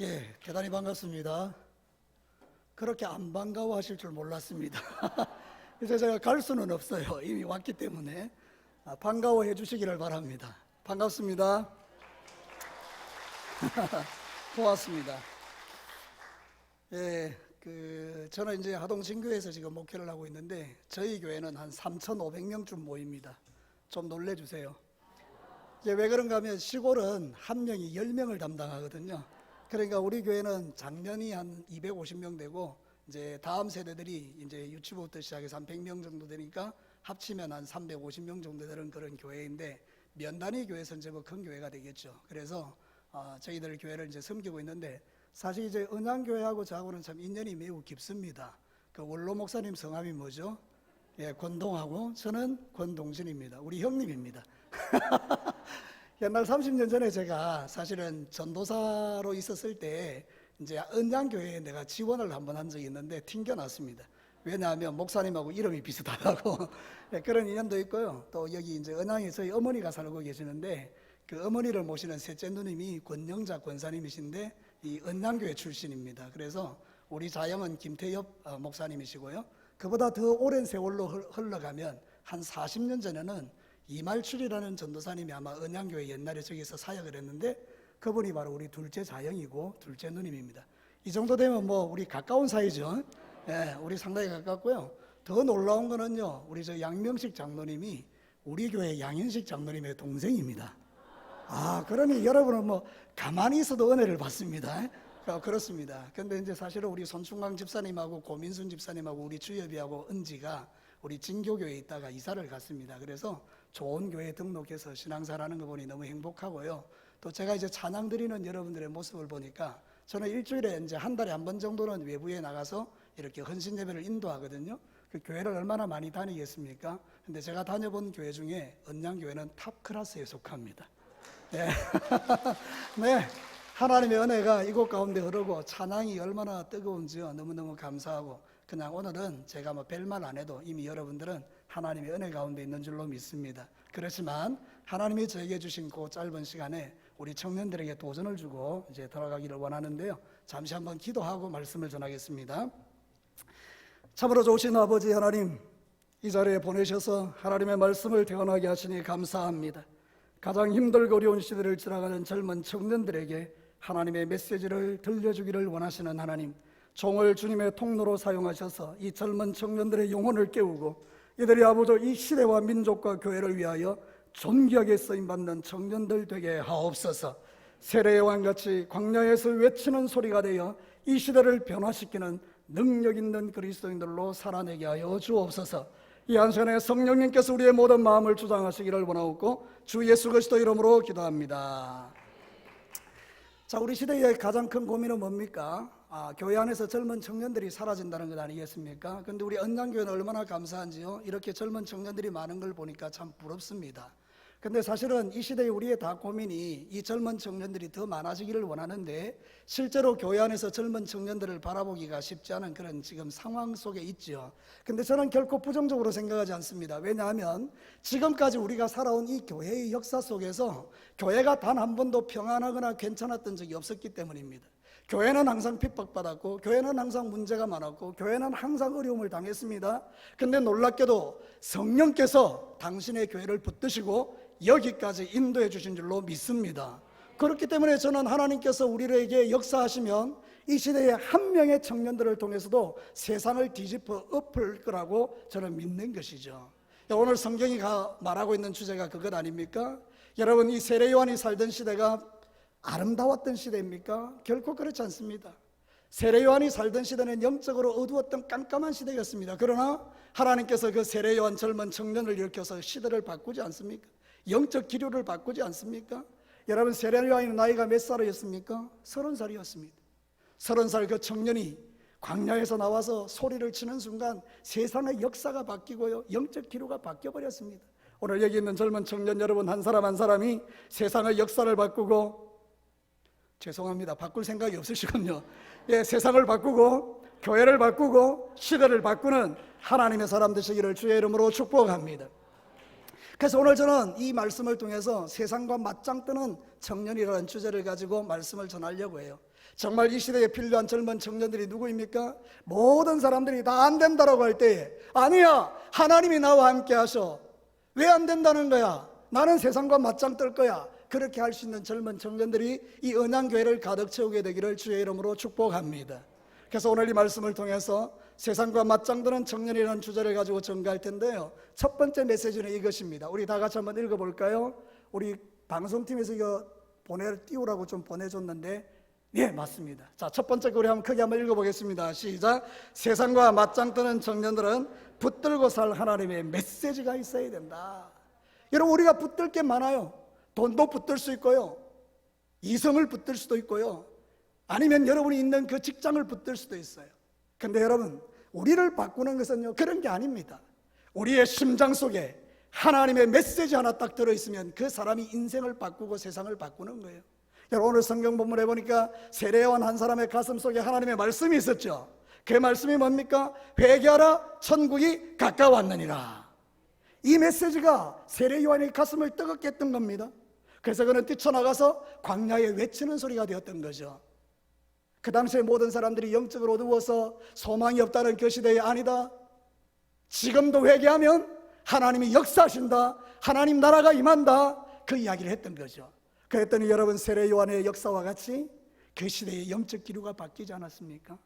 예, 대단히 반갑습니다. 그렇게 안 반가워하실 줄 몰랐습니다. 이제 제가 갈 수는 없어요. 이미 왔기 때문에 반가워해 주시기를 바랍니다. 반갑습니다. 고맙습니다. 예, 저는 이제 하동신교에서 지금 목회를 하고 있는데 저희 교회는 한 3,500명쯤 모입니다. 좀 놀래주세요. 이제 왜 그런가 하면 시골은 한 명이 10명을 담당하거든요. 그러니까 우리 교회는 작년이 한 250명 되고 이제 다음 세대들이 이제 유치부부터 시작해서 한 100명 정도 되니까 합치면 한 350명 정도 되는 그런 교회인데 면단위 교회에서는 제법 큰 교회가 되겠죠. 그래서 저희들 교회를 이제 섬기고 있는데 사실 이제 은양교회하고 저하고는 참 인연이 매우 깊습니다. 그 원로 목사님 성함이 뭐죠? 예, 권동하고 저는 권동진입니다. 우리 형님입니다. 옛날 30년 전에 제가 사실은 전도사로 있었을 때 이제 은양교회에 내가 지원을 한번 한 적이 있는데 튕겨놨습니다. 왜냐하면 목사님하고 이름이 비슷하다고 그런 인연도 있고요. 또 여기 이제 은양에 저희 어머니가 살고 계시는데 그 어머니를 모시는 셋째 누님이 권영자 권사님이신데 이 은양교회 출신입니다. 그래서 우리 자영은 김태엽 목사님이시고요. 그보다 더 오랜 세월로 흘러가면 한 40년 전에는 이말출이라는 전도사님이 아마 은양교회 옛날에 저기서 사역을 했는데 그분이 바로 우리 둘째 자영이고 둘째 누님입니다. 이 정도 되면 뭐 우리 가까운 사이죠. 예, 우리 상당히 가깝고요. 더 놀라운 거는요, 우리 저 양명식 장로님이 우리 교회 양현식 장로님의 동생입니다. 그러니 여러분은 뭐 가만히 있어도 은혜를 받습니다. 그렇습니다. 근데 이제 사실은 우리 손충강 집사님하고 고민순 집사님하고 우리 주엽이하고 은지가 우리 진교교회에 있다가 이사를 갔습니다. 그래서 좋은 교회에 등록해서 신앙생활하는 거 보니 너무 행복하고요. 또 제가 이제 찬양 드리는 여러분들의 모습을 보니까 저는 일주일에 이제 한 달에 한 번 정도는 외부에 나가서 이렇게 헌신 예배를 인도하거든요. 그 교회를 얼마나 많이 다니겠습니까? 근데 제가 다녀본 교회 중에 은양교회는 탑 클래스에 속합니다. 네. 네. 하나님의 은혜가 이곳 가운데 흐르고 찬양이 얼마나 뜨거운지요. 너무너무 감사하고 그냥 오늘은 제가 뭐 별말 안 해도 이미 여러분들은 하나님의 은혜 가운데 있는 줄로 믿습니다. 그렇지만 하나님이 저에게 주신 그 짧은 시간에 우리 청년들에게 도전을 주고 이제 돌아가기를 원하는데요. 잠시 한번 기도하고 말씀을 전하겠습니다. 참으로 좋으신 아버지 하나님, 이 자리에 보내셔서 하나님의 말씀을 태어나게 하시니 감사합니다. 가장 힘들고 어려운 시대를 지나가는 젊은 청년들에게 하나님의 메시지를 들려주기를 원하시는 하나님, 종을 주님의 통로로 사용하셔서 이 젊은 청년들의 영혼을 깨우고 이들이 아버지 이 시대와 민족과 교회를 위하여 존귀하게 쓰임받는 청년들 되게 하옵소서. 세례의 왕같이 광야에서 외치는 소리가 되어 이 시대를 변화시키는 능력 있는 그리스도인들로 살아내게 하여 주옵소서. 이 한 시간에 성령님께서 우리의 모든 마음을 주장하시기를 원하옵고 주 예수 그리스도 이름으로 기도합니다. 자, 우리 시대의 가장 큰 고민은 뭡니까? 교회 안에서 젊은 청년들이 사라진다는 것 아니겠습니까? 그런데 우리 은양교회는 얼마나 감사한지요. 이렇게 젊은 청년들이 많은 걸 보니까 참 부럽습니다. 근데 사실은 이 시대에 우리의 다 고민이 이 젊은 청년들이 더 많아지기를 원하는데 실제로 교회 안에서 젊은 청년들을 바라보기가 쉽지 않은 그런 지금 상황 속에 있죠. 근데 저는 결코 부정적으로 생각하지 않습니다. 왜냐하면 지금까지 우리가 살아온 이 교회의 역사 속에서 교회가 단 한 번도 평안하거나 괜찮았던 적이 없었기 때문입니다. 교회는 항상 핍박받았고 교회는 항상 문제가 많았고 교회는 항상 어려움을 당했습니다. 근데 놀랍게도 성령께서 당신의 교회를 붙드시고 여기까지 인도해 주신 줄로 믿습니다. 그렇기 때문에 저는 하나님께서 우리에게 역사하시면 이 시대에 한 명의 청년들을 통해서도 세상을 뒤집어 엎을 거라고 저는 믿는 것이죠. 오늘 성경이 말하고 있는 주제가 그것 아닙니까? 여러분, 이 세례 요한이 살던 시대가 아름다웠던 시대입니까? 결코 그렇지 않습니다. 세례 요한이 살던 시대는 영적으로 어두웠던 깜깜한 시대였습니다. 그러나 하나님께서 그 세례 요한 젊은 청년을 일으켜서 시대를 바꾸지 않습니까? 영적 기류를 바꾸지 않습니까? 여러분, 세례 요한의 나이가 몇 살이었습니까? 30살이었습니다. 30살 그 청년이 광야에서 나와서 소리를 치는 순간 세상의 역사가 바뀌고요, 영적 기류가 바뀌어버렸습니다. 오늘 여기 있는 젊은 청년 여러분 한 사람 한 사람이 세상의 역사를 바꾸고, 죄송합니다, 바꿀 생각이 없으시군요. 예, 세상을 바꾸고 교회를 바꾸고 시대를 바꾸는 하나님의 사람 되시기를 주의 이름으로 축복합니다. 그래서 오늘 저는 이 말씀을 통해서 세상과 맞짱 뜨는 청년이라는 주제를 가지고 말씀을 전하려고 해요. 정말 이 시대에 필요한 젊은 청년들이 누구입니까? 모든 사람들이 다 안 된다라고 할 때에 아니야, 하나님이 나와 함께 하셔. 왜 안 된다는 거야? 나는 세상과 맞짱 뜰 거야. 그렇게 할 수 있는 젊은 청년들이 이 언양교회를 가득 채우게 되기를 주의 이름으로 축복합니다. 그래서 오늘 이 말씀을 통해서 세상과 맞짱 뜨는 청년이라는 주제를 가지고 전가할 텐데요, 첫 번째 메시지는 이것입니다. 우리 다 같이 한번 읽어볼까요? 우리 방송팀에서 이거 띄우라고 좀 보내줬는데, 네, 맞습니다. 자, 첫 번째 거 우리 크게 한번 읽어보겠습니다. 시작. 세상과 맞짱 뜨는 청년들은 붙들고 살 하나님의 메시지가 있어야 된다. 여러분, 우리가 붙들 게 많아요. 돈도 붙들 수 있고요, 이성을 붙들 수도 있고요, 아니면 여러분이 있는 그 직장을 붙들 수도 있어요. 근데 여러분, 우리를 바꾸는 것은요, 그런 게 아닙니다. 우리의 심장 속에 하나님의 메시지 하나 딱 들어있으면 그 사람이 인생을 바꾸고 세상을 바꾸는 거예요. 여러분, 오늘 성경 본문에 보니까 세례요한 한 사람의 가슴 속에 하나님의 말씀이 있었죠. 그 말씀이 뭡니까? 회개하라, 천국이 가까웠느니라. 이 메시지가 세례요한의 가슴을 뜨겁게 했던 겁니다. 그래서 그는 뛰쳐나가서 광야에 외치는 소리가 되었던 거죠. 그 당시에 모든 사람들이 영적으로 어두워서 소망이 없다는 그 시대에 아니다, 지금도 회개하면 하나님이 역사하신다, 하나님 나라가 임한다, 그 이야기를 했던 거죠. 그랬더니 여러분, 세례 요한의 역사와 같이 그 시대의 영적 기류가 바뀌지 않았습니까?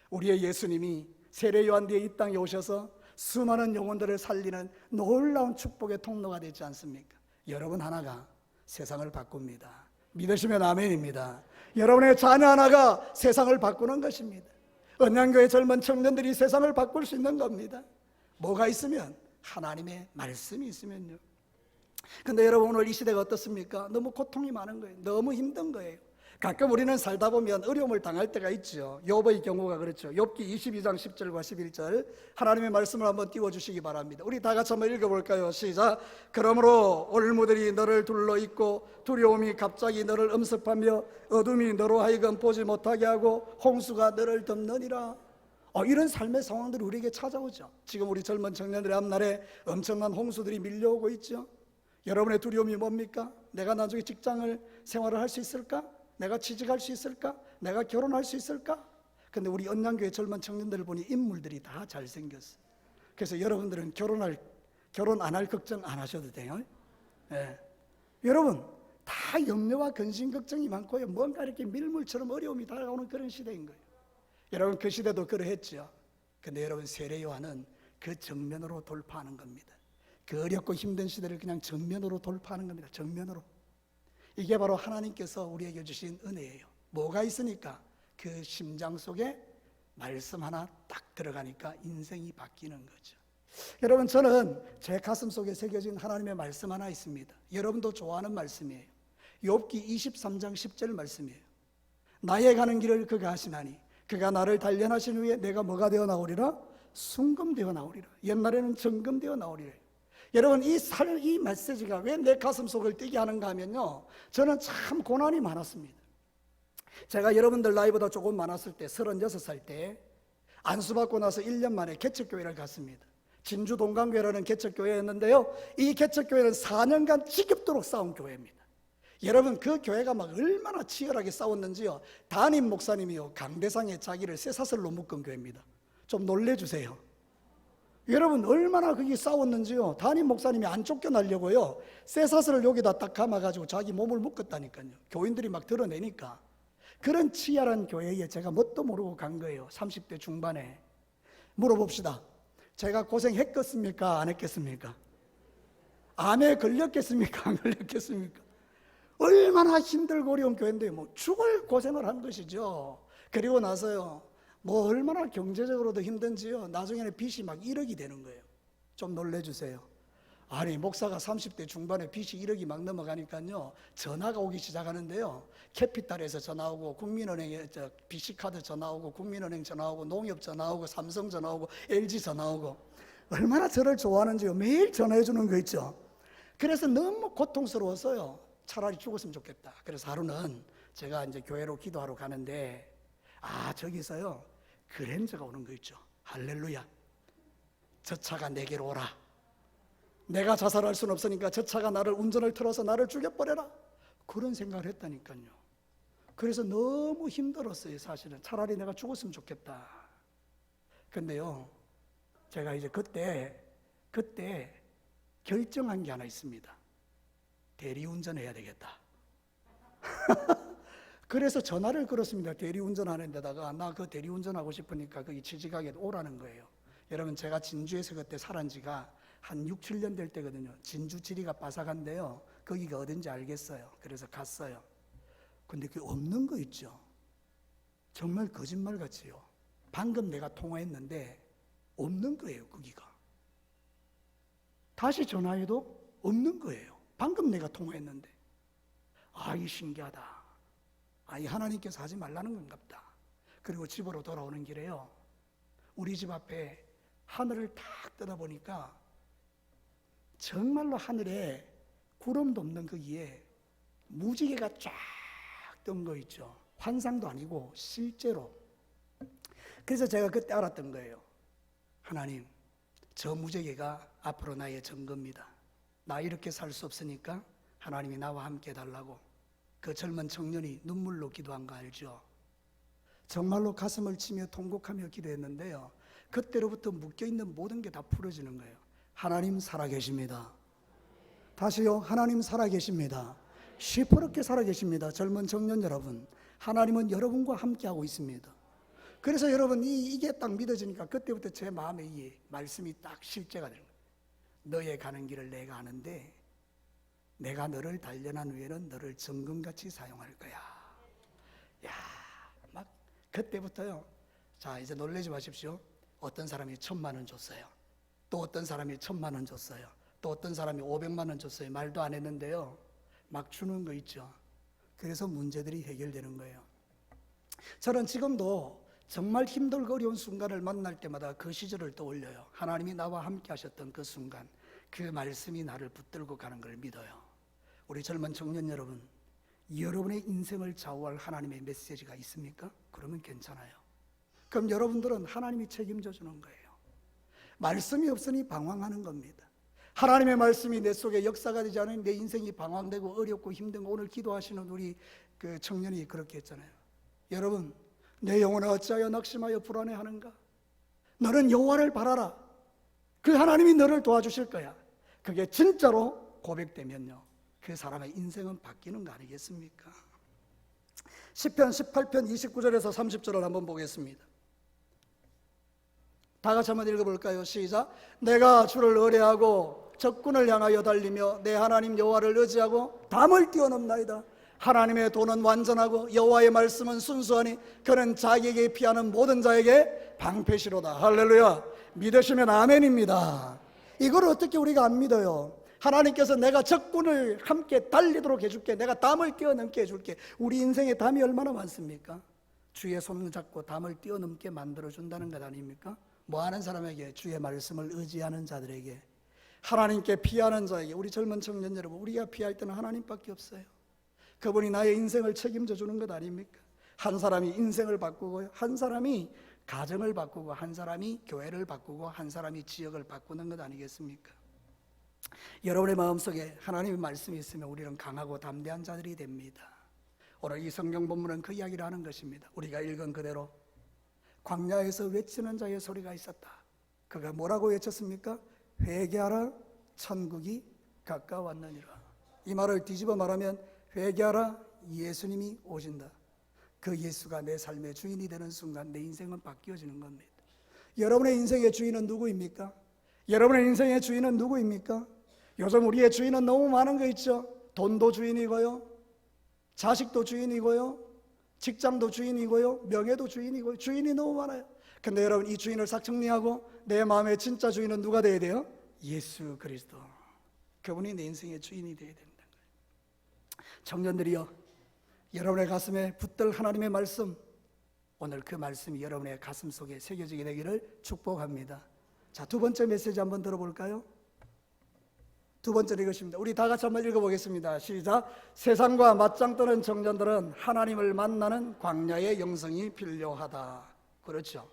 우리의 예수님이 세례 요한 뒤에 이 땅에 오셔서 수많은 영혼들을 살리는 놀라운 축복의 통로가 되지 않습니까? 여러분 하나가 세상을 바꿉니다. 믿으시면 아멘입니다. 여러분의 자녀 하나가 세상을 바꾸는 것입니다. 언양교회 젊은 청년들이 세상을 바꿀 수 있는 겁니다. 뭐가 있으면? 하나님의 말씀이 있으면요. 근데 여러분, 오늘 이 시대가 어떻습니까? 너무 고통이 많은 거예요. 너무 힘든 거예요. 가끔 우리는 살다 보면 어려움을 당할 때가 있죠. 욥의 경우가 그렇죠. 욥기 22장 10절과 11절 하나님의 말씀을 한번 띄워주시기 바랍니다. 우리 다 같이 한번 읽어볼까요? 시작. 그러므로 올무들이 너를 둘러있고 두려움이 갑자기 너를 엄습하며 어둠이 너로 하여금 보지 못하게 하고 홍수가 너를 덮느니라. 이런 삶의 상황들이 우리에게 찾아오죠. 지금 우리 젊은 청년들의 앞날에 엄청난 홍수들이 밀려오고 있죠. 여러분의 두려움이 뭡니까? 내가 나중에 직장을 생활을 할 수 있을까? 내가 취직할 수 있을까? 내가 결혼할 수 있을까? 근데 우리 언양교회 젊은 청년들을 보니 인물들이 다 잘생겼어요. 그래서 여러분들은 결혼 안 할 걱정 안 하셔도 돼요. 네. 여러분, 다 염려와 근심 걱정이 많고요, 뭔가 이렇게 밀물처럼 어려움이 다가오는 그런 시대인 거예요. 여러분, 그 시대도 그러했죠. 근데 여러분, 세례 요한은 그 정면으로 돌파하는 겁니다. 그 어렵고 힘든 시대를 그냥 정면으로 돌파하는 겁니다. 정면으로. 이게 바로 하나님께서 우리에게 주신 은혜예요. 뭐가 있으니까? 그 심장 속에 말씀 하나 딱 들어가니까 인생이 바뀌는 거죠. 여러분, 저는 제 가슴 속에 새겨진 하나님의 말씀 하나 있습니다. 여러분도 좋아하는 말씀이에요. 욥기 23장 10절 말씀이에요. 나의 가는 길을 그가 하시나니 그가 나를 단련하신 후에 내가 뭐가 되어 나오리라? 순금되어 나오리라. 옛날에는 정금되어 나오리라. 여러분, 이 메시지가 왜 내 가슴 속을 뛰게 하는가 하면요, 저는 참 고난이 많았습니다. 제가 여러분들 나이보다 조금 많았을 때, 36살 때 안수받고 나서 1년 만에 개척교회를 갔습니다. 진주 동강교회라는 개척교회였는데요, 이 개척교회는 4년간 지겹도록 싸운 교회입니다. 여러분, 그 교회가 막 얼마나 치열하게 싸웠는지요, 담임 목사님이요, 강대상에 자기를 쇠사슬로 묶은 교회입니다. 좀 놀래주세요. 여러분, 얼마나 그게 싸웠는지요, 담임 목사님이 안 쫓겨나려고요, 쇠사슬을 여기다 딱 감아가지고 자기 몸을 묶었다니까요. 교인들이 막 드러내니까. 그런 치열한 교회에 제가 뭣도 모르고 간 거예요. 30대 중반에. 물어봅시다. 제가 고생했겠습니까? 안 했겠습니까? 암에 걸렸겠습니까? 안 걸렸겠습니까? 얼마나 힘들고 어려운 교회인데 뭐 죽을 고생을 한 것이죠. 그리고 나서요, 뭐 얼마나 경제적으로도 힘든지요, 나중에는 빚이 막 1억이 되는 거예요. 좀 놀래주세요. 아니, 목사가 30대 중반에 빚이 1억이 막 넘어가니까요, 전화가 오기 시작하는데요, 캐피탈에서 전화 오고, 국민은행에 BC카드 전화 오고, 국민은행 전화 오고, 농협 전화 오고, 삼성 전화 오고, LG 전화 오고. 얼마나 저를 좋아하는지요. 매일 전화해 주는 거 있죠. 그래서 너무 고통스러웠어요. 차라리 죽었으면 좋겠다. 그래서 하루는 제가 이제 교회로 기도하러 가는데, 저기서요, 그랜저가 오는 거 있죠. 할렐루야. 저 차가 내게로 오라. 내가 자살할 수는 없으니까 저 차가 나를 운전을 틀어서 나를 죽여버려라, 그런 생각을 했다니까요. 그래서 너무 힘들었어요. 사실은 차라리 내가 죽었으면 좋겠다. 근데요, 제가 이제 그때 결정한 게 하나 있습니다. 대리운전해야 되겠다. 그래서 전화를 걸었습니다. 대리운전하는 데다가 나 그 대리운전하고 싶으니까 거기 취직하게 오라는 거예요. 여러분, 제가 진주에서 그때 살은 지가 한 6, 7년 될 때거든요. 진주 지리가 바삭한데요, 거기가 어딘지 알겠어요. 그래서 갔어요. 근데 그게 없는 거 있죠. 정말 거짓말같이요. 방금 내가 통화했는데 없는 거예요. 거기가. 다시 전화해도 없는 거예요. 방금 내가 통화했는데. 아, 이 신기하다. 아, 이 하나님께서 하지 말라는 건가 보다. 그리고 집으로 돌아오는 길에요, 우리 집 앞에 하늘을 탁 떠다보니까 정말로 하늘에 구름도 없는 거기에 무지개가 쫙 뜬 거 있죠. 환상도 아니고 실제로. 그래서 제가 그때 알았던 거예요. 하나님, 저 무지개가 앞으로 나의 증거입니다. 나 이렇게 살 수 없으니까 하나님이 나와 함께 해달라고. 그 젊은 청년이 눈물로 기도한 거 알죠? 정말로 가슴을 치며 통곡하며 기도했는데요, 그때로부터 묶여있는 모든 게 다 풀어지는 거예요. 하나님 살아계십니다. 다시요, 하나님 살아계십니다. 시퍼렇게 살아계십니다. 젊은 청년 여러분, 하나님은 여러분과 함께하고 있습니다. 그래서 여러분, 이게 딱 믿어지니까 그때부터 제 마음에 이 말씀이 딱 실제가 되는 거예요. 너의 가는 길을 내가 아는데 내가 너를 단련한 후에는 너를 정금같이 사용할 거야. 야, 막 그때부터요. 자, 이제 놀라지 마십시오. 어떤 사람이 1,000만 원 줬어요. 또 어떤 사람이 1,000만 원 줬어요. 또 어떤 사람이 500만 원 줬어요. 말도 안 했는데요, 막 주는 거 있죠. 그래서 문제들이 해결되는 거예요. 저는 지금도 정말 힘들고 어려운 순간을 만날 때마다 그 시절을 떠올려요. 하나님이 나와 함께 하셨던 그 순간, 그 말씀이 나를 붙들고 가는 걸 믿어요. 우리 젊은 청년 여러분, 여러분의 인생을 좌우할 하나님의 메시지가 있습니까? 그러면 괜찮아요. 그럼 여러분들은 하나님이 책임져 주는 거예요. 말씀이 없으니 방황하는 겁니다. 하나님의 말씀이 내 속에 역사가 되지 않으니 내 인생이 방황되고 어렵고 힘든 거, 오늘 기도하시는 우리 그 청년이 그렇게 했잖아요. 여러분, 내 영혼을 어찌하여 낙심하여 불안해하는가? 너는 여호와를 바라라. 그 하나님이 너를 도와주실 거야. 그게 진짜로 고백되면요, 그 사람의 인생은 바뀌는 거 아니겠습니까? 시편 18편 29절에서 30절을 한번 보겠습니다. 다 같이 한번 읽어볼까요? 시작. 내가 주를 의뢰하고 적군을 향하여 달리며 내 하나님 여호와를 의지하고 담을 뛰어넘나이다. 하나님의 도는 완전하고 여호와의 말씀은 순수하니 그는 자기에게 피하는 모든 자에게 방패시로다. 할렐루야. 믿으시면 아멘입니다. 이걸 어떻게 우리가 안 믿어요? 하나님께서 내가 적군을 함께 달리도록 해줄게, 내가 담을 뛰어넘게 해줄게. 우리 인생에 담이 얼마나 많습니까? 주의 손을 잡고 담을 뛰어넘게 만들어준다는 것 아닙니까? 뭐 하는 사람에게? 주의 말씀을 의지하는 자들에게, 하나님께 피하는 자에게. 우리 젊은 청년 여러분, 우리가 피할 때는 하나님밖에 없어요. 그분이 나의 인생을 책임져 주는 것 아닙니까? 한 사람이 인생을 바꾸고요, 한 사람이 가정을 바꾸고, 한 사람이 교회를 바꾸고, 한 사람이 지역을 바꾸는 것 아니겠습니까? 여러분의 마음속에 하나님의 말씀이 있으면 우리는 강하고 담대한 자들이 됩니다. 오늘 이 성경 본문은 그 이야기를 하는 것입니다. 우리가 읽은 그대로 광야에서 외치는 자의 소리가 있었다. 그가 뭐라고 외쳤습니까? 회개하라, 천국이 가까웠느니라. 이 말을 뒤집어 말하면 회개하라, 예수님이 오신다. 그 예수가 내 삶의 주인이 되는 순간 내 인생은 바뀌어지는 겁니다. 여러분의 인생의 주인은 누구입니까? 여러분의 인생의 주인은 누구입니까? 요즘 우리의 주인은 너무 많은 거 있죠. 돈도 주인이고요, 자식도 주인이고요, 직장도 주인이고요, 명예도 주인이고요. 주인이 너무 많아요. 근데 여러분, 이 주인을 싹 정리하고 내 마음의 진짜 주인은 누가 되어야 돼요? 예수 그리스도. 그분이 내 인생의 주인이 되어야 된다는 거예요. 청년들이여, 여러분의 가슴에 붙들 하나님의 말씀, 오늘 그 말씀이 여러분의 가슴 속에 새겨지게 되기를 축복합니다. 자, 두 번째 메시지 한번 들어볼까요? 두 번째로 이것입니다. 우리 다 같이 한번 읽어보겠습니다. 시작. 세상과 맞짱 뜨는 청년들은 하나님을 만나는 광야의 영성이 필요하다. 그렇죠.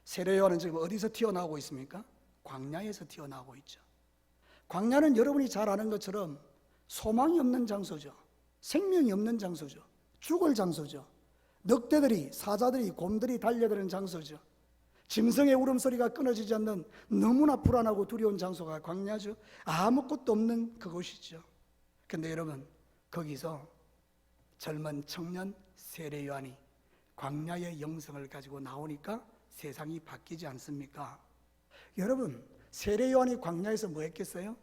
세례요한은 지금 어디서 튀어나오고 있습니까? 광야에서 튀어나오고 있죠. 광야는 여러분이 잘 아는 것처럼 소망이 없는 장소죠. 생명이 없는 장소죠. 죽을 장소죠. 늑대들이, 사자들이, 곰들이 달려드는 장소죠. 짐승의 울음소리가 끊어지지 않는 너무나 불안하고 두려운 장소가 광야죠. 아무것도 없는 그곳이죠. 근데 여러분, 거기서 젊은 청년 세례 요한이 광야의 영성을 가지고 나오니까 세상이 바뀌지 않습니까? 여러분, 세례 요한이 광야에서 뭐 했겠어요?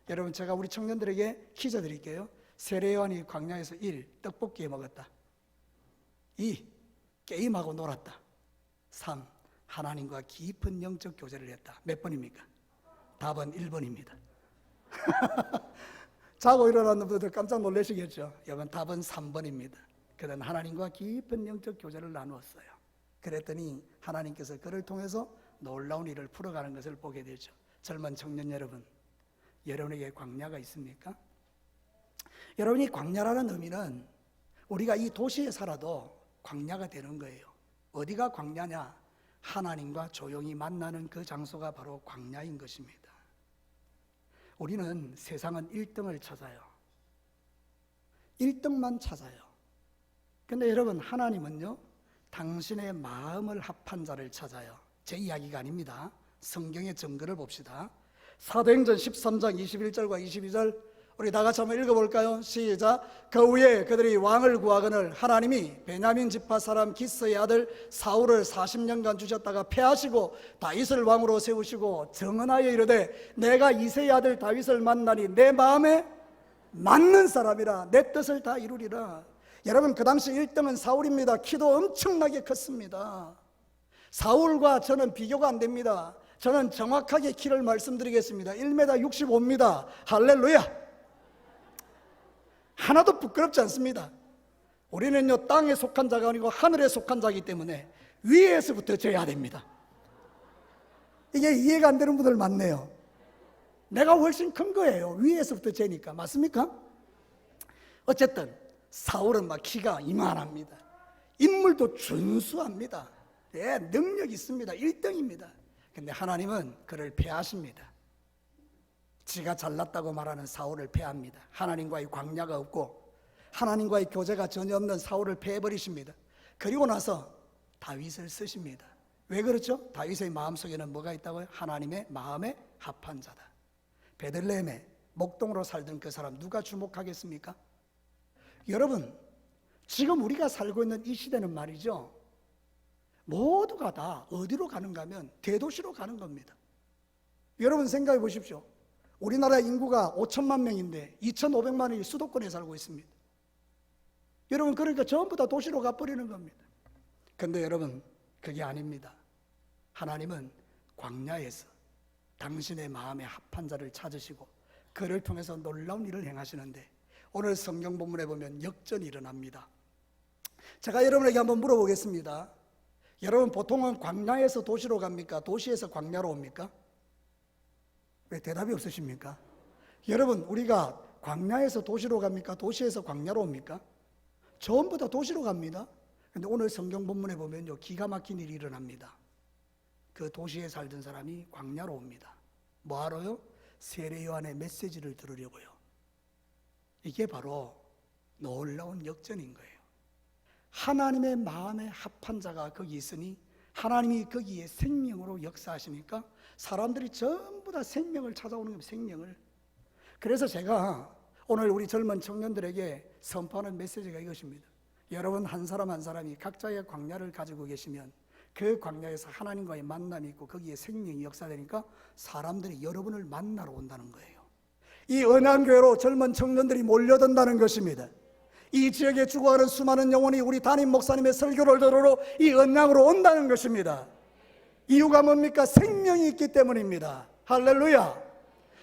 여러분, 제가 우리 청년들에게 퀴즈 드릴게요. 세례 요한이 광야에서 1. 떡볶이 먹었다. 2. 게임하고 놀았다. 3. 하나님과 깊은 영적 교제를 했다. 몇 번입니까? 답은 1번입니다. 자고 일어났는 분들 깜짝 놀라시겠죠? 여러분, 답은 3번입니다. 그는 하나님과 깊은 영적 교제를 나누었어요. 그랬더니 하나님께서 그를 통해서 놀라운 일을 풀어가는 것을 보게 되죠. 젊은 청년 여러분, 여러분에게 광야가 있습니까? 여러분이 광야라는 의미는 우리가 이 도시에 살아도 광야가 되는 거예요. 어디가 광야냐? 하나님과 조용히 만나는 그 장소가 바로 광야인 것입니다. 우리는 세상은 1등을 찾아요. 1등만 찾아요. 근데 여러분, 하나님은요, 당신의 마음을 합한 자를 찾아요. 제 이야기가 아닙니다. 성경의 증거를 봅시다. 사도행전 13장 21절과 22절 우리 다 같이 한번 읽어볼까요? 시작. 그 후에 그들이 왕을 구하거늘 하나님이 베냐민 지파 사람 기스의 아들 사울을 40년간 주셨다가 패하시고 다윗을 왕으로 세우시고 정언하여 이르되 내가 이새의 아들 다윗을 만나니 내 마음에 맞는 사람이라 내 뜻을 다 이루리라. 여러분, 그 당시 1등은 사울입니다. 키도 엄청나게 컸습니다. 사울과 저는 비교가 안 됩니다. 저는 정확하게 키를 말씀드리겠습니다. 1m 65입니다. 할렐루야. 하나도 부끄럽지 않습니다. 우리는요, 땅에 속한 자가 아니고 하늘에 속한 자이기 때문에 위에서부터 져야 됩니다. 이게 이해가 안 되는 분들 많네요. 내가 훨씬 큰 거예요. 위에서부터 재니까. 맞습니까? 어쨌든 사울은 막 키가 이만합니다. 인물도 준수합니다. 예, 능력 있습니다. 1등입니다. 근데 하나님은 그를 패하십니다. 지가 잘났다고 말하는 사울을 패합니다. 하나님과의 광야가 없고 하나님과의 교제가 전혀 없는 사울을 패해버리십니다. 그리고 나서 다윗을 쓰십니다. 왜 그렇죠? 다윗의 마음속에는 뭐가 있다고요? 하나님의 마음에 합한 자다. 베들레헴에 목동으로 살던 그 사람 누가 주목하겠습니까? 여러분, 지금 우리가 살고 있는 이 시대는 말이죠, 모두가 다 어디로 가는가 하면 대도시로 가는 겁니다. 여러분 생각해 보십시오. 우리나라 인구가 5천만 명인데 2,500만이 수도권에 살고 있습니다. 여러분, 그러니까 전부 다 도시로 가버리는 겁니다. 근데 여러분, 그게 아닙니다. 하나님은 광야에서 당신의 마음에 합한 자를 찾으시고 그를 통해서 놀라운 일을 행하시는데 오늘 성경 본문에 보면 역전이 일어납니다. 제가 여러분에게 한번 물어보겠습니다. 여러분, 보통은 광야에서 도시로 갑니까? 도시에서 광야로 옵니까? 왜 대답이 없으십니까? 여러분, 우리가 광야에서 도시로 갑니까? 도시에서 광야로 옵니까? 전부 다 도시로 갑니다. 근데 오늘 성경 본문에 보면요, 기가 막힌 일이 일어납니다. 그 도시에 살던 사람이 광야로 옵니다. 뭐하러요? 세례 요한의 메시지를 들으려고요. 이게 바로 놀라운 역전인 거예요. 하나님의 마음에 합한 자가 거기 있으니 하나님이 거기에 생명으로 역사하시니까 사람들이 전부 다 생명을 찾아오는 겁니다. 생명을. 그래서 제가 오늘 우리 젊은 청년들에게 선포하는 메시지가 이것입니다. 여러분, 한 사람 한 사람이 각자의 광야를 가지고 계시면 그 광야에서 하나님과의 만남이 있고 거기에 생명이 역사되니까 사람들이 여러분을 만나러 온다는 거예요. 이 언양교회로 젊은 청년들이 몰려든다는 것입니다. 이 지역에 죽어가는 수많은 영혼이 우리 담임 목사님의 설교를 들으러 이 언양으로 온다는 것입니다. 이유가 뭡니까? 생명이 있기 때문입니다. 할렐루야.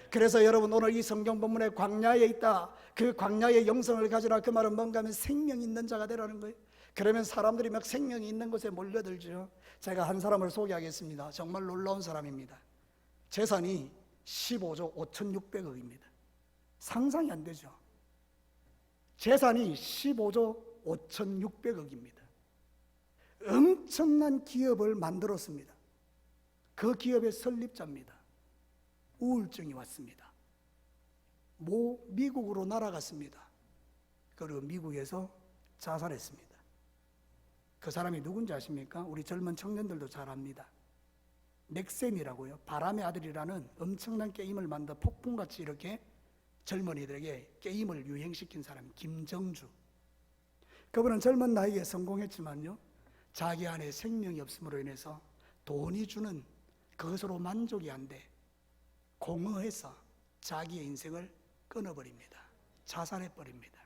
그래서 여러분, 오늘 이 성경 본문에 광야에 있다, 그 광야의 영성을 가지라, 그 말은 뭔가 하면 생명 있는 자가 되라는 거예요. 그러면 사람들이 막 생명이 있는 곳에 몰려들죠. 제가 한 사람을 소개하겠습니다. 정말 놀라운 사람입니다. 재산이 15조 5,600억입니다. 상상이 안 되죠. 재산이 15조 5,600억입니다. 엄청난 기업을 만들었습니다. 그 기업의 설립자입니다. 우울증이 왔습니다. 미국으로 날아갔습니다. 그리고 미국에서 자살했습니다. 그 사람이 누군지 아십니까? 우리 젊은 청년들도 잘 압니다. 넥센이라고요. 바람의 아들이라는 엄청난 게임을 만들어 폭풍같이 이렇게 젊은이들에게 게임을 유행시킨 사람, 김정주. 그분은 젊은 나이에 성공했지만요, 자기 안에 생명이 없음으로 인해서 돈이 주는 그것으로 만족이 안 돼 공허해서 자기의 인생을 끊어버립니다. 자살해버립니다.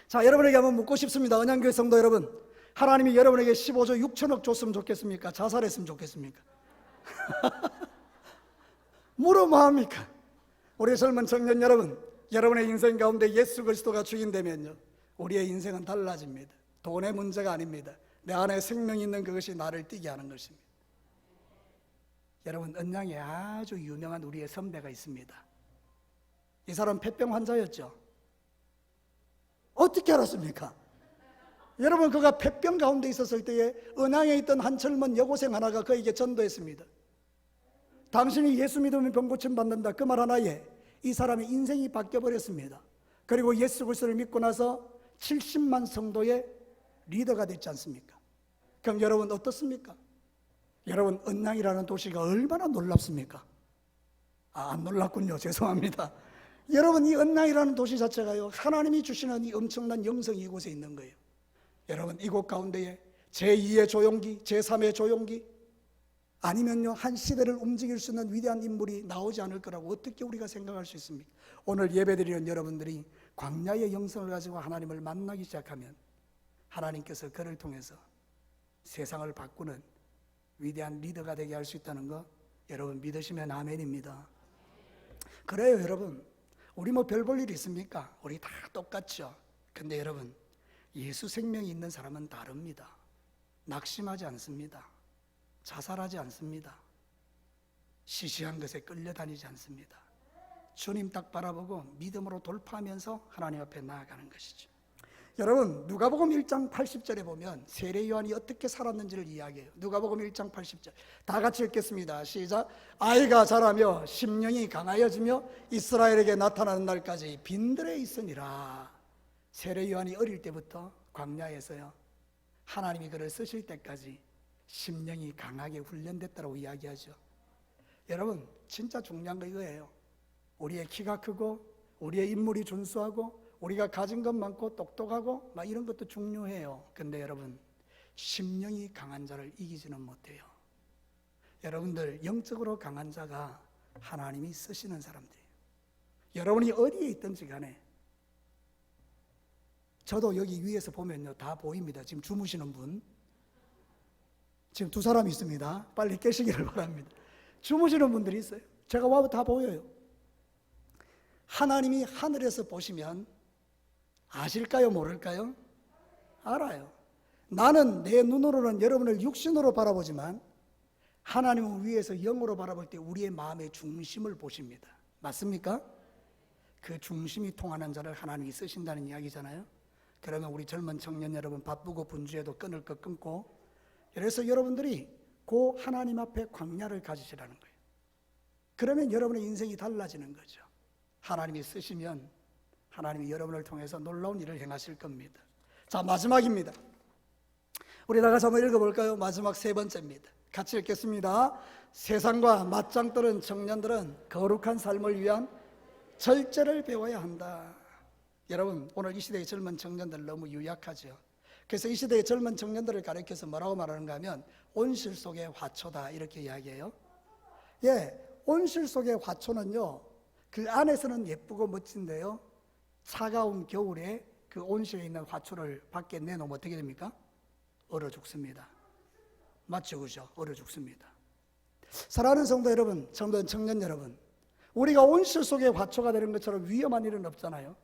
자, 여러분에게 한번 묻고 싶습니다. 언양교회 성도 여러분, 하나님이 여러분에게 15조 6천억 줬으면 좋겠습니까? 자살했으면 좋겠습니까? 물어 뭐합니까? 우리 젊은 청년 여러분, 여러분의 인생 가운데 예수 그리스도가 주인되면요, 우리의 인생은 달라집니다. 돈의 문제가 아닙니다. 내 안에 생명이 있는 그것이 나를 뛰게 하는 것입니다. 여러분, 언양에 아주 유명한 우리의 선배가 있습니다. 이 사람 폐병 환자였죠. 어떻게 알았습니까? 여러분, 그가 폐병 가운데 있었을 때에 언양에 있던 한 젊은 여고생 하나가 그에게 전도했습니다. 당신이 예수 믿으면 병 고침 받는다. 그 말 하나에 이 사람의 인생이 바뀌어버렸습니다. 그리고 예수 그리스도를 믿고 나서 70만 성도의 리더가 됐지 않습니까? 그럼 여러분 어떻습니까? 여러분, 언양이라는 도시가 얼마나 놀랍습니까? 안 놀랍군요. 죄송합니다. 여러분, 이 언양이라는 도시 자체가요, 하나님이 주시는 이 엄청난 영성이 이곳에 있는 거예요. 여러분, 이곳 가운데에 제2의 조용기, 제3의 조용기, 아니면요, 한 시대를 움직일 수 있는 위대한 인물이 나오지 않을 거라고 어떻게 우리가 생각할 수 있습니까? 오늘 예배드리는 여러분들이 광야의 영성을 가지고 하나님을 만나기 시작하면 하나님께서 그를 통해서 세상을 바꾸는 위대한 리더가 되게 할 수 있다는 거 여러분 믿으시면 아멘입니다. 그래요, 여러분. 우리 뭐 별 볼 일 있습니까? 우리 다 똑같죠. 근데 여러분, 예수 생명이 있는 사람은 다릅니다. 낙심하지 않습니다. 자살하지 않습니다. 시시한 것에 끌려다니지 않습니다. 주님 딱 바라보고 믿음으로 돌파하면서 하나님 앞에 나아가는 것이죠. 여러분, 누가복음 1장 80절에 보면 세례 요한이 어떻게 살았는지를 이야기해요. 누가복음 1장 80절 다 같이 읽겠습니다. 시작. 아이가 자라며 심령이 강하여지며 이스라엘에게 나타나는 날까지 빈들에 있으니라. 세례 요한이 어릴 때부터 광야에서요, 하나님이 그를 쓰실 때까지 심령이 강하게 훈련됐다고 이야기하죠. 여러분, 진짜 중요한 거 이거예요. 우리의 키가 크고 우리의 인물이 준수하고 우리가 가진 것 많고 똑똑하고 막 이런 것도 중요해요. 근데 여러분, 심령이 강한 자를 이기지는 못해요. 여러분들, 영적으로 강한 자가 하나님이 쓰시는 사람들이에요. 여러분이 어디에 있든지 간에, 저도 여기 위에서 보면요, 다 보입니다. 지금 주무시는 분, 지금 두 사람이 있습니다. 빨리 깨시기를 바랍니다. 주무시는 분들이 있어요. 제가 와도 다 보여요. 하나님이 하늘에서 보시면 아실까요? 모를까요? 알아요. 나는 내 눈으로는 여러분을 육신으로 바라보지만 하나님은 위에서 영으로 바라볼 때 우리의 마음의 중심을 보십니다. 맞습니까? 그 중심이 통하는 자를 하나님이 쓰신다는 이야기잖아요. 그러면 우리 젊은 청년 여러분, 바쁘고 분주해도 끊을 것 끊고, 그래서 여러분들이 그 하나님 앞에 광야를 가지시라는 거예요. 그러면 여러분의 인생이 달라지는 거죠. 하나님이 쓰시면 하나님이 여러분을 통해서 놀라운 일을 행하실 겁니다. 자, 마지막입니다. 우리 다 같이 한번 읽어볼까요? 마지막 세 번째입니다. 같이 읽겠습니다. 세상과 맞짱 뜨는 청년들은 거룩한 삶을 위한 절제를 배워야 한다. 여러분, 오늘 이 시대의 젊은 청년들 너무 유약하죠. 그래서 이 시대의 젊은 청년들을 가리켜서 뭐라고 말하는가 하면 온실 속의 화초다, 이렇게 이야기해요. 예, 온실 속의 화초는요, 그 안에서는 예쁘고 멋진데요, 차가운 겨울에 그 온실에 있는 화초를 밖에 내놓으면 어떻게 됩니까? 얼어 죽습니다. 맞죠? 그죠? 얼어 죽습니다. 사랑하는 성도 여러분, 성도 청년 여러분, 우리가 온실 속의 화초가 되는 것처럼 위험한 일은 없잖아요.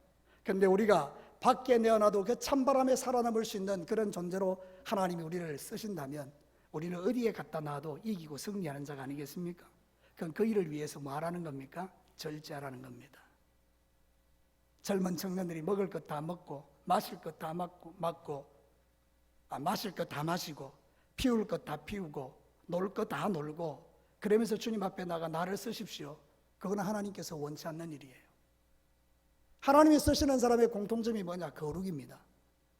그런데 우리가 밖에 내어놔도 그 찬바람에 살아남을 수 있는 그런 존재로 하나님이 우리를 쓰신다면 우리는 어디에 갖다 놔도 이기고 승리하는 자가 아니겠습니까? 그럼 그 일을 위해서 뭐 하라는 겁니까? 절제하라는 겁니다. 젊은 청년들이 먹을 것 다 먹고 마실 것 다 마시고 피울 것 다 피우고 놀 것 다 놀고 그러면서 주님 앞에 나가 나를 쓰십시오. 그건 하나님께서 원치 않는 일이에요. 하나님이 쓰시는 사람의 공통점이 뭐냐? 거룩입니다.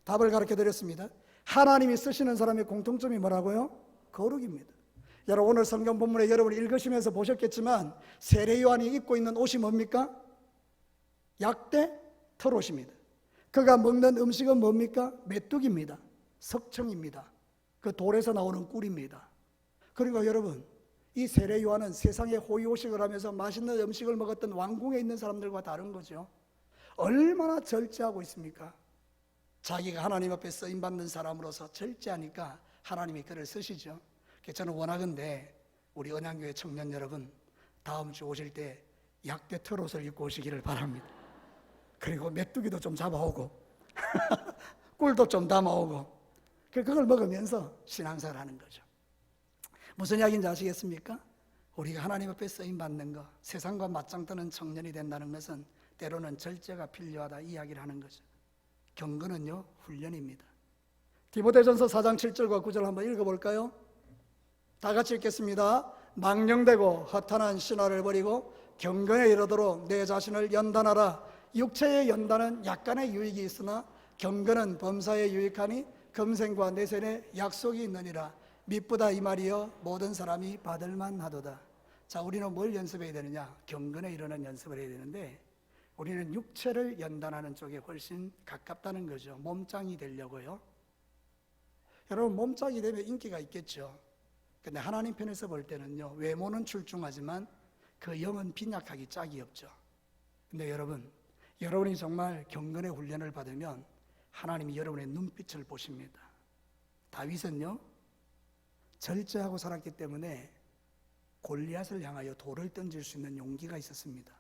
답을 가르쳐 드렸습니다. 하나님이 쓰시는 사람의 공통점이 뭐라고요? 거룩입니다. 여러분 오늘 성경 본문에 여러분이 읽으시면서 보셨겠지만 세례 요한이 입고 있는 옷이 뭡니까? 약대 털옷입니다. 그가 먹는 음식은 뭡니까? 메뚜기입니다. 석청입니다. 그 돌에서 나오는 꿀입니다. 그리고 여러분 이 세례 요한은 세상에 호의호식을 하면서 맛있는 음식을 먹었던 왕궁에 있는 사람들과 다른 거죠. 얼마나 절제하고 있습니까? 자기가 하나님 앞에 쓰임받는 사람으로서 절제하니까 하나님이 그를 쓰시죠. 저는 원하건대 우리 언양교회 청년 여러분 다음 주 오실 때 약대 털옷을 입고 오시기를 바랍니다. 그리고 메뚜기도 좀 잡아오고 꿀도 좀 담아오고 그걸 먹으면서 신앙생활 하는 거죠. 무슨 이야기인지 아시겠습니까? 우리가 하나님 앞에 쓰임받는 것, 세상과 맞짱 뜨는 청년이 된다는 것은 때로는 절제가 필요하다 이야기를 하는 거죠. 경건은요 훈련입니다. 디모데전서 4장 7절과 9절 한번 읽어볼까요? 다 같이 읽겠습니다. 망령되고 허탄한 신화를 버리고 경건에 이르도록 내 자신을 연단하라. 육체의 연단은 약간의 유익이 있으나 경건은 범사에 유익하니 금생과 내생에 약속이 있느니라. 미쁘다 이 말이여 모든 사람이 받을만 하도다. 자, 우리는 뭘 연습해야 되느냐? 경건에 이르는 연습을 해야 되는데 우리는 육체를 연단하는 쪽에 훨씬 가깝다는 거죠. 몸짱이 되려고요. 여러분 몸짱이 되면 인기가 있겠죠. 근데 하나님 편에서 볼 때는요 외모는 출중하지만 그 영은 빈약하기 짝이 없죠. 근데 여러분이 정말 경건의 훈련을 받으면 하나님이 여러분의 눈빛을 보십니다. 다윗은요 절제하고 살았기 때문에 골리앗을 향하여 돌을 던질 수 있는 용기가 있었습니다.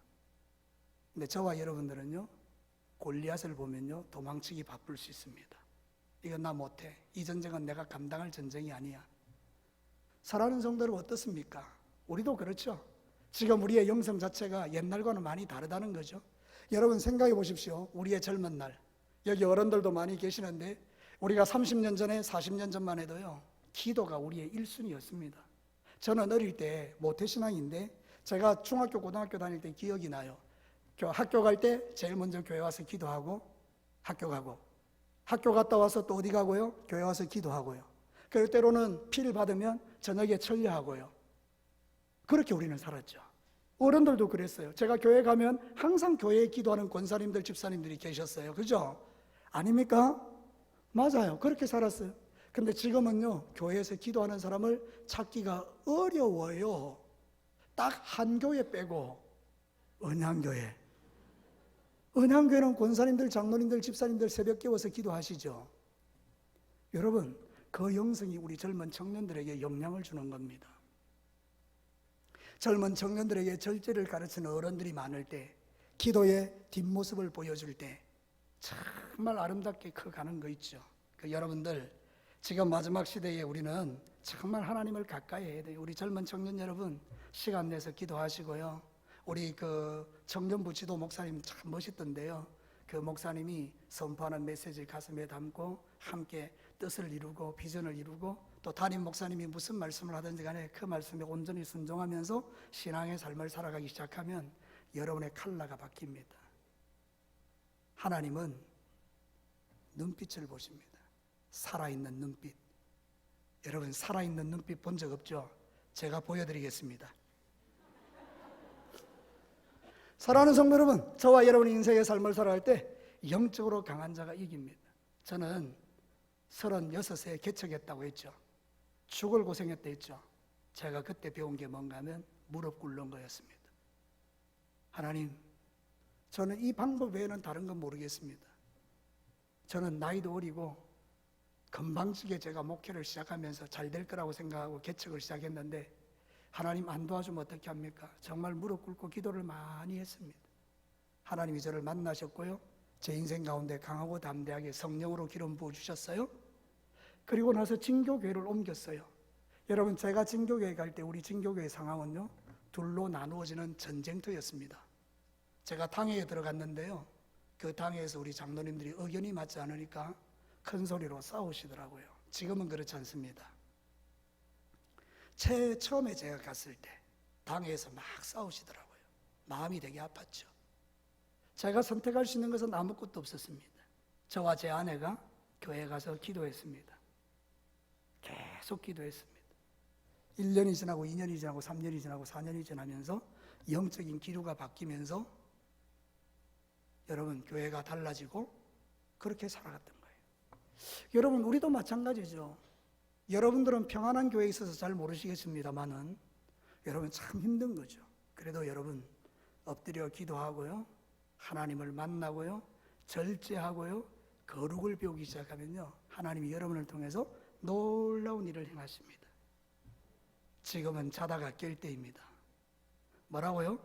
근데 저와 여러분들은요 골리앗을 보면요 도망치기 바쁠 수 있습니다. 이건 나 못해. 이 전쟁은 내가 감당할 전쟁이 아니야. 사랑하는 성도는 어떻습니까? 우리도 그렇죠. 지금 우리의 영성 자체가 옛날과는 많이 다르다는 거죠. 여러분 생각해 보십시오. 우리의 젊은 날 여기 어른들도 많이 계시는데 우리가 30년 전에 40년 전만 해도요 기도가 우리의 1순위였습니다. 저는 어릴 때 모태신앙인데 제가 중학교 고등학교 다닐 때 기억이 나요. 학교 갈 때 제일 먼저 교회 와서 기도하고 학교 가고 학교 갔다 와서 또 어디 가고요? 교회 와서 기도하고요. 그리고 때로는 피를 받으면 저녁에 천례하고요. 그렇게 우리는 살았죠. 어른들도 그랬어요. 제가 교회 가면 항상 교회에 기도하는 권사님들, 집사님들이 계셨어요. 그죠? 아닙니까? 맞아요. 그렇게 살았어요. 근데 지금은요, 교회에서 기도하는 사람을 찾기가 어려워요. 딱 한 교회 빼고, 언양교회. 언양교회는 권사님들, 장로님들, 집사님들 새벽 깨워서 기도하시죠. 여러분, 그 영성이 우리 젊은 청년들에게 영향을 주는 겁니다. 젊은 청년들에게 절제를 가르치는 어른들이 많을 때, 기도의 뒷모습을 보여줄 때 정말 아름답게 커가는 거 있죠. 여러분들, 지금 마지막 시대에 우리는 정말 하나님을 가까이 해야 돼요. 우리 젊은 청년 여러분, 시간 내서 기도하시고요. 우리 청년부 지도 목사님 참 멋있던데요. 그 목사님이 선포하는 메시지 가슴에 담고 함께 뜻을 이루고 비전을 이루고 또 담임 목사님이 무슨 말씀을 하든지 간에 그 말씀에 온전히 순종하면서 신앙의 삶을 살아가기 시작하면 여러분의 칼라가 바뀝니다. 하나님은 눈빛을 보십니다. 살아있는 눈빛. 여러분 살아있는 눈빛 본 적 없죠? 제가 보여드리겠습니다. 사랑하는 성도 여러분, 저와 여러분이 인생의 삶을 살아갈 때 영적으로 강한 자가 이깁니다. 저는 36세에 개척했다고 했죠. 죽을 고생했다 했죠. 제가 그때 배운 게 뭔가 하면 무릎 꿇는 거였습니다. 하나님, 저는 이 방법 외에는 다른 건 모르겠습니다. 저는 나이도 어리고 건방지게 제가 목회를 시작하면서 잘 될 거라고 생각하고 개척을 시작했는데 하나님 안 도와주면 어떻게 합니까? 정말 무릎 꿇고 기도를 많이 했습니다. 하나님이 저를 만나셨고요. 제 인생 가운데 강하고 담대하게 성령으로 기름 부어주셨어요. 그리고 나서 진교교회를 옮겼어요. 여러분, 제가 진교교회 갈 때 우리 진교교회 상황은요, 둘로 나누어지는 전쟁터였습니다. 제가 당회에 들어갔는데요, 그 당회에서 우리 장로님들이 의견이 맞지 않으니까 큰 소리로 싸우시더라고요. 지금은 그렇지 않습니다. 처음에 제가 갔을 때 당회에서 막 싸우시더라고요. 마음이 되게 아팠죠. 제가 선택할 수 있는 것은 아무것도 없었습니다. 저와 제 아내가 교회에 가서 기도했습니다. 계속 기도했습니다. 1년이 지나고 2년이 지나고 3년이 지나고 4년이 지나면서 영적인 기류가 바뀌면서 여러분 교회가 달라지고 그렇게 살아갔던 거예요. 여러분 우리도 마찬가지죠. 여러분들은 평안한 교회에 있어서 잘 모르시겠습니다만은 여러분 참 힘든 거죠. 그래도 여러분 엎드려 기도하고요, 하나님을 만나고요, 절제하고요, 거룩을 배우기 시작하면요, 하나님이 여러분을 통해서 놀라운 일을 행하십니다. 지금은 자다가 깰 때입니다. 뭐라고요?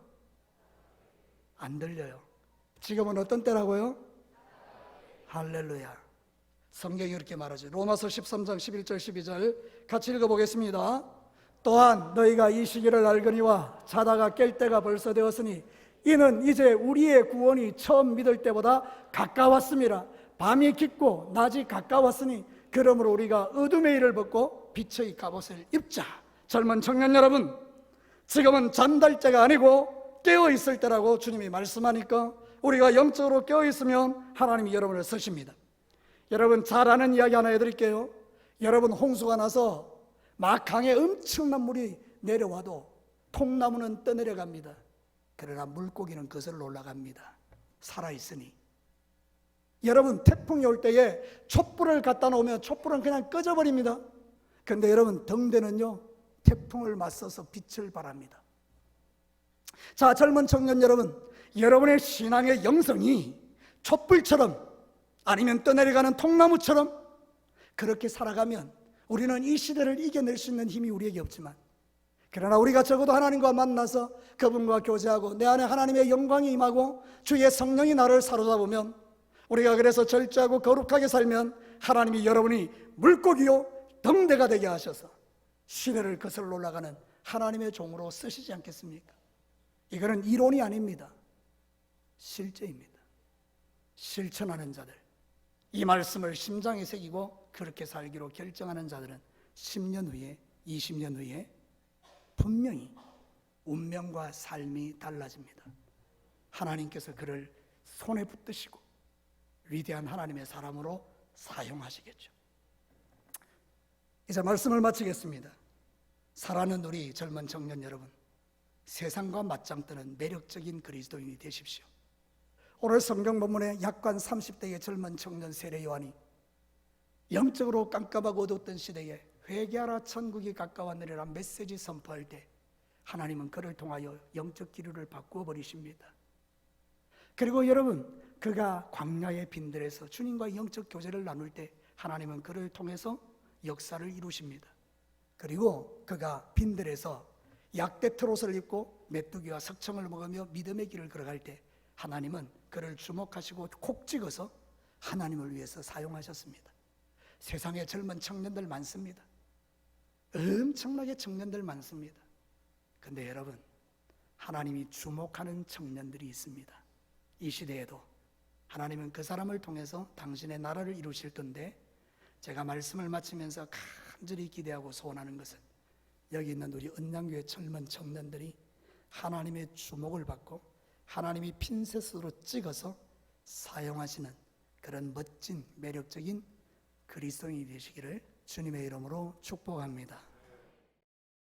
안 들려요. 지금은 어떤 때라고요? 할렐루야. 성경이 이렇게 말하죠. 로마서 13장 11절 12절 같이 읽어보겠습니다. 또한 너희가 이 시기를 알거니와 자다가 깰 때가 벌써 되었으니 이는 이제 우리의 구원이 처음 믿을 때보다 가까웠음이라. 밤이 깊고 낮이 가까웠으니 그러므로 우리가 어둠의 일을 벗고 빛의 갑옷을 입자. 젊은 청년 여러분, 지금은 잠잘 때가 아니고 깨어있을 때라고 주님이 말씀하니까 우리가 영적으로 깨어있으면 하나님이 여러분을 쓰십니다. 여러분 잘 아는 이야기 하나 해드릴게요. 여러분 홍수가 나서 막 강에 엄청난 물이 내려와도 통나무는 떠내려갑니다. 그러나 물고기는 거슬러 올라갑니다. 살아있으니. 여러분 태풍이 올 때에 촛불을 갖다 놓으면 촛불은 그냥 꺼져버립니다. 그런데 여러분 등대는요 태풍을 맞서서 빛을 발합니다. 자, 젊은 청년 여러분, 여러분의 신앙의 영성이 촛불처럼 아니면 떠내려가는 통나무처럼 그렇게 살아가면 우리는 이 시대를 이겨낼 수 있는 힘이 우리에게 없지만, 그러나 우리가 적어도 하나님과 만나서 그분과 교제하고 내 안에 하나님의 영광이 임하고 주의 성령이 나를 사로잡으면, 우리가 그래서 절제하고 거룩하게 살면 하나님이 여러분이 물고기요 등대가 되게 하셔서 시내를 거슬러 올라가는 하나님의 종으로 쓰시지 않겠습니까? 이거는 이론이 아닙니다. 실제입니다. 실천하는 자들, 이 말씀을 심장에 새기고 그렇게 살기로 결정하는 자들은 10년 후에 20년 후에 분명히 운명과 삶이 달라집니다. 하나님께서 그를 손에 붙드시고 위대한 하나님의 사람으로 사용하시겠죠. 이제 말씀을 마치겠습니다. 사랑하는 우리 젊은 청년 여러분, 세상과 맞짱 뜨는 매력적인 그리스도인이 되십시오. 오늘 성경 본문에 약관 30대의 젊은 청년 세례 요한이 영적으로 깜깜하고 어두웠던 시대에 회개하라 천국이 가까웠느니라 메시지 선포할 때 하나님은 그를 통하여 영적 기류를 바꾸어 버리십니다. 그리고 여러분, 그가 광야의 빈들에서 주님과 영적 교제를 나눌 때 하나님은 그를 통해서 역사를 이루십니다. 그리고 그가 빈들에서 약대 트롯을 입고 메뚜기와 석청을 먹으며 믿음의 길을 걸어갈 때 하나님은 그를 주목하시고 콕 찍어서 하나님을 위해서 사용하셨습니다. 세상에 젊은 청년들 많습니다. 엄청나게 청년들 많습니다. 근데 여러분, 하나님이 주목하는 청년들이 있습니다. 이 시대에도 하나님은 그 사람을 통해서 당신의 나라를 이루실 건데, 제가 말씀을 마치면서 간절히 기대하고 소원하는 것은 여기 있는 우리 은양교회 젊은 청년들이 하나님의 주목을 받고 하나님이 핀셋으로 찍어서 사용하시는 그런 멋진 매력적인 그리스도인이 되시기를 주님의 이름으로 축복합니다.